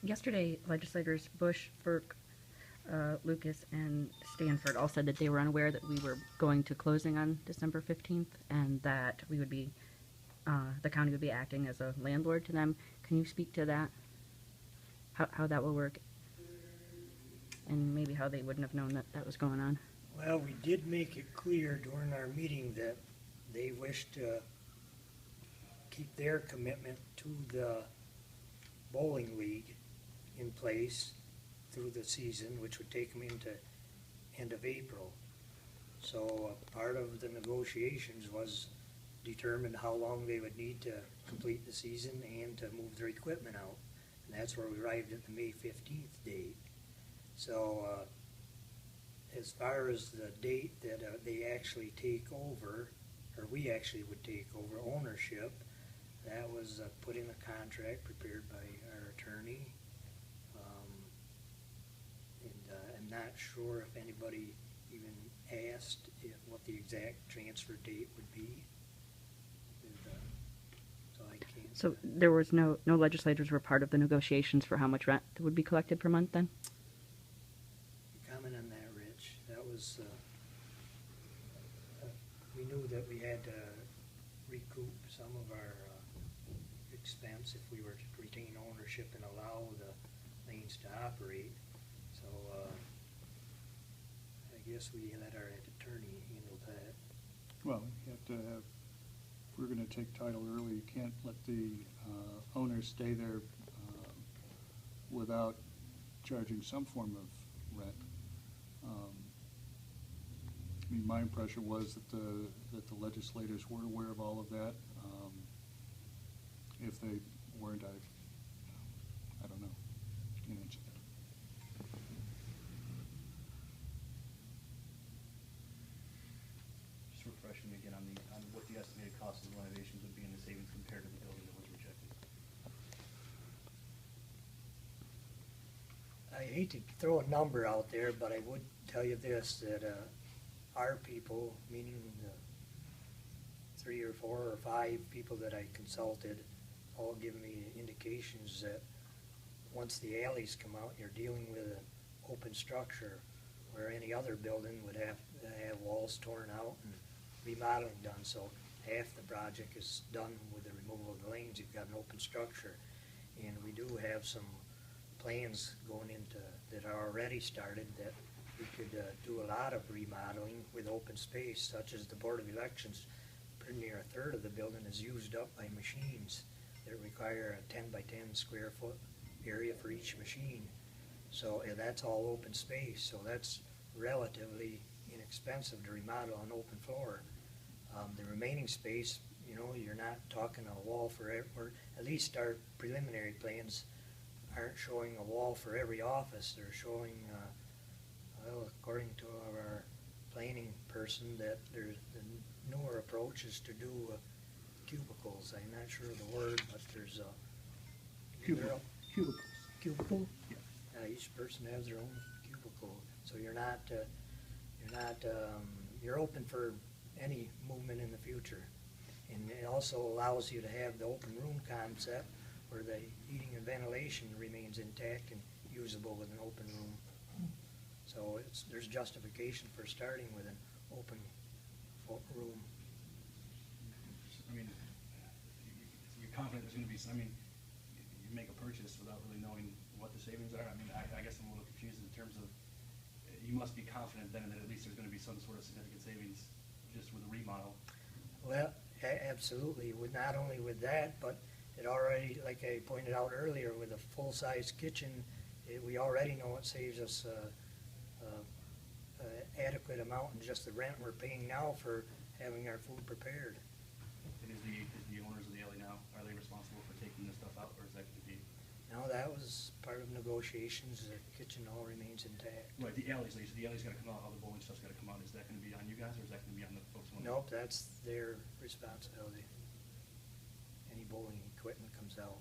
Yesterday, legislators Bush, Burke, Lucas, and Stanford all said that they were unaware that we were going to closing on December 15th and that we would be, the county would be acting as a landlord to them. Can you speak to that? How that will work? And maybe how they wouldn't have known that that was going on? Well, we did make it clear during our meeting that they wish to keep their commitment to the bowling league in place through the season, which would take them into end of April. So part of the negotiations was determine how long they would need to complete the season and to move their equipment out. And that's where we arrived at the May 15th date. So as far as the date that they actually take over, or we actually would take over ownership, that was put in a contract prepared by our attorney. I'm not sure if anybody even asked what the exact transfer date would be. So I can't. So there was no legislators were part of the negotiations for how much rent would be collected per month then? Comment on that, Rich. That was, we knew that we had to recoup some of our expense if we were to retain ownership and allow the lanes to operate. So I guess we let our attorney handle that. Well, you have to have, if we're going to take title early, you can't let the owner stay there without charging some form of rent. I mean, my impression was that the legislators were aware of all of that. If they weren't, I don't know. Can't answer that. Just refreshing again on what the estimated cost of the renovations would be in the savings compared to the building that was rejected. I hate to throw a number out there, but I would tell you this, that our people, meaning the 3 or 4 or 5 people that I consulted, all give me indications that once the alleys come out, you're dealing with an open structure where any other building would have to have walls torn out and remodeling done. So half the project is done with the removal of the lanes. You've got an open structure. And we do have some plans going into that are already started that we could do a lot of remodeling with open space, such as the Board of Elections. Pretty near a third of the building is used up by machines that require a 10 by 10 square foot area for each machine. So that's all open space. So that's relatively inexpensive to remodel an open floor. The remaining space, you know, you're not talking a wall for every, at least our preliminary plans aren't showing a wall for every office. They're showing, well, according to our planning person, that there's the newer approach is to do cubicles. I'm not sure of the word, but there's a Cubicles. Cubicle? Yeah. Each person has their own cubicle, so you're open for any movement in the future. And it also allows you to have the open room concept where the heating and ventilation remains intact and usable with an open room. So there's justification for starting with an open room. I mean, you're confident there's going to be some, I mean, you make a purchase without really knowing what the savings are. I mean, I guess I'm a little confused in terms of, you must be confident then that at least there's going to be some sort of significant savings just with a remodel. Well, absolutely. With not only with that, but it already, like I pointed out earlier, with a full-size kitchen, we already know it saves us adequate amount in just the rent we're paying now for having our food prepared. And is the owners of the alley now, are they responsible for taking this stuff out, or is that going to be? No, that was part of negotiations. The kitchen all remains intact. Right, the alleys got to come out, all the bowling stuff's got to come out. Is that going to be on you guys, or is that going to be on the folks? Nope, that's their responsibility. Any bowling equipment comes out.